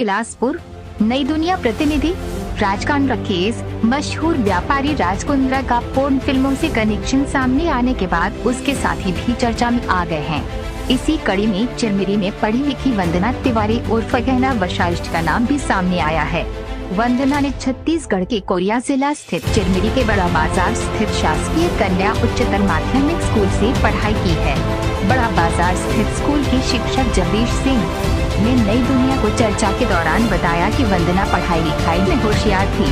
बिलासपुर। नई दुनिया प्रतिनिधि। राजकांड केस। मशहूर व्यापारी राज कुंद्रा का पोर्न फिल्मों से कनेक्शन सामने आने के बाद उसके साथी भी चर्चा में आ गए हैं। इसी कड़ी में चिरमिरी में पढ़ी लिखी वंदना तिवारी उर्फ गहना वशिष्ठ का नाम भी सामने आया है। वंदना ने छत्तीसगढ़ के कोरिया जिला स्थित चिरमिरी के बड़ा बाजार स्थित शासकीय कन्या उच्चतर माध्यमिक स्कूल से पढ़ाई की है। बड़ा बाजार स्थित स्कूल के शिक्षक जगदीश सिंह ने नई दुनिया को चर्चा के दौरान बताया कि वंदना पढ़ाई लिखाई में होशियार थी।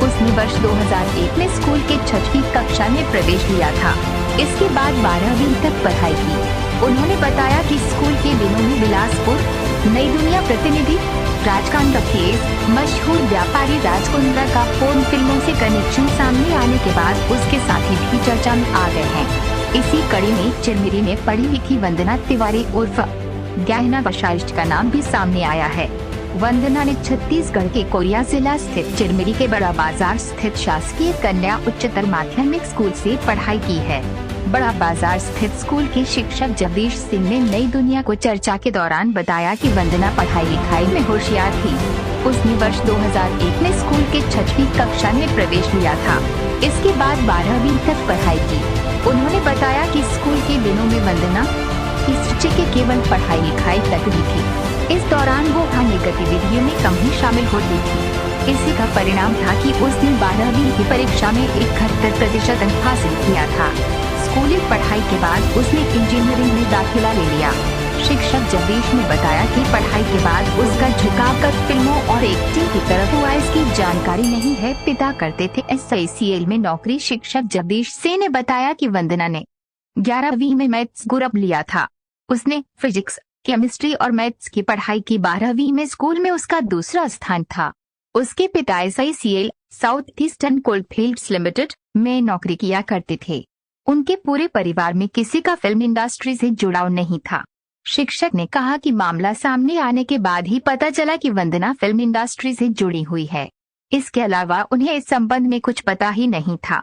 उसने वर्ष 2001 में स्कूल के 6वीं कक्षा में प्रवेश लिया था। इसके बाद 12वीं तक पढ़ाई की। उन्होंने बताया कि स्कूल के दिनों में बिलासपुर। नई दुनिया प्रतिनिधि। राजकांड केस। मशहूर व्यापारी राज कुंद्रा का पोर्न फिल्मों से कनेक्शन सामने आने के बाद उसके साथी भी चर्चा में आ गए हैं। इसी कड़ी में चिरमिरी में पढ़ी लिखी वंदना तिवारी उर्फ गहना वशिष्ठ का नाम भी सामने आया है। वंदना ने छत्तीसगढ़ के कोरिया जिला स्थित चिरमिरी के बड़ा बाजार स्थित शासकीय कन्या उच्चतर माध्यमिक स्कूल से पढ़ाई की है। बड़ा बाजार स्थित स्कूल के शिक्षक जगदीश सिंह ने नई दुनिया को चर्चा के दौरान बताया कि वंदना पढ़ाई लिखाई में होशियार थी। उसने वर्ष 2001 में स्कूल के 6वीं कक्षा में प्रवेश लिया था। इसके बाद 12वीं तक पढ़ाई की। उन्होंने बताया कि स्कूल के दिनों में वंदना इस रुचि के केवल पढ़ाई लिखाई तक ही थी। इस दौरान वो अन्य गतिविधियों में कम ही शामिल होती थी। इसी का परिणाम था कि उसने 12वीं की परीक्षा में 71% अंक हासिल किया था। स्कूली पढ़ाई के बाद उसने इंजीनियरिंग में दाखिला ले लिया। शिक्षक जगदीश ने बताया कि पढ़ाई के बाद उसका झुकाव कर फिल्मों और एक्टिंग की तरफ हुआ, इसकी जानकारी नहीं है। पिता करते थे SICL में नौकरी। शिक्षक जगदीश सिंह ने बताया कि वंदना ने 11वीं में मैथ्स ग्रुप लिया था। उसने फिजिक्स, केमिस्ट्री और मैथ्स की पढ़ाई की। 12वीं में स्कूल में उसका दूसरा स्थान था। उसके पिता SICL south eastern coalfields limited में नौकरी किया करते थे। उनके पूरे परिवार में किसी का फिल्म इंडस्ट्री से जुड़ाव नहीं था। शिक्षक ने कहा कि मामला सामने आने के बाद ही पता चला कि वंदना फिल्म इंडस्ट्री से जुड़ी हुई है। इसके अलावा उन्हें इस संबंध में कुछ पता ही नहीं था।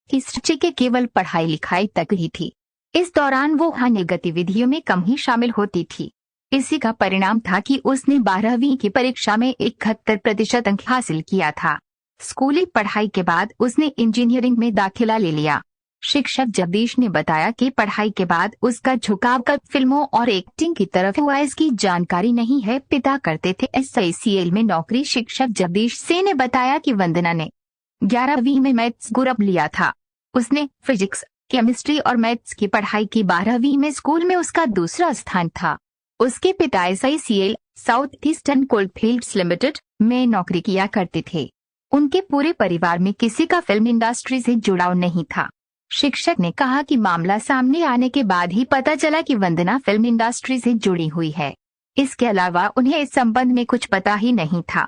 इस रुचि के केवल पढ़ाई लिखाई तक ही थी। इस दौरान वो अन्य गतिविधियों में कम ही शामिल होती थी। इसी का परिणाम था कि उसने 12वीं की परीक्षा में 71% अंक हासिल किया था। स्कूली पढ़ाई के बाद उसने इंजीनियरिंग में दाखिला ले लिया। शिक्षक जगदीश ने बताया कि पढ़ाई के बाद उसका झुकाव कर फिल्मों और एक्टिंग की तरफ हुआ, इसकी जानकारी नहीं है। पिता करते थे SICL में नौकरी। शिक्षक जगदीश सिंह ने बताया कि वंदना ने 11वीं में मैथ्स ग्रुप लिया था। उसने फिजिक्स, केमिस्ट्री और मैथ्स की पढ़ाई की। 12वीं में स्कूल में उसका दूसरा स्थान था। उसके पिता SICL south eastern coalfields limited में नौकरी किया करते थे। उनके पूरे परिवार में किसी का फिल्म इंडस्ट्री से जुड़ाव नहीं था। शिक्षक ने कहा कि मामला सामने आने के बाद ही पता चला कि वंदना फिल्म इंडस्ट्री से जुड़ी हुई है। इसके अलावा उन्हें इस संबंध में कुछ पता ही नहीं था।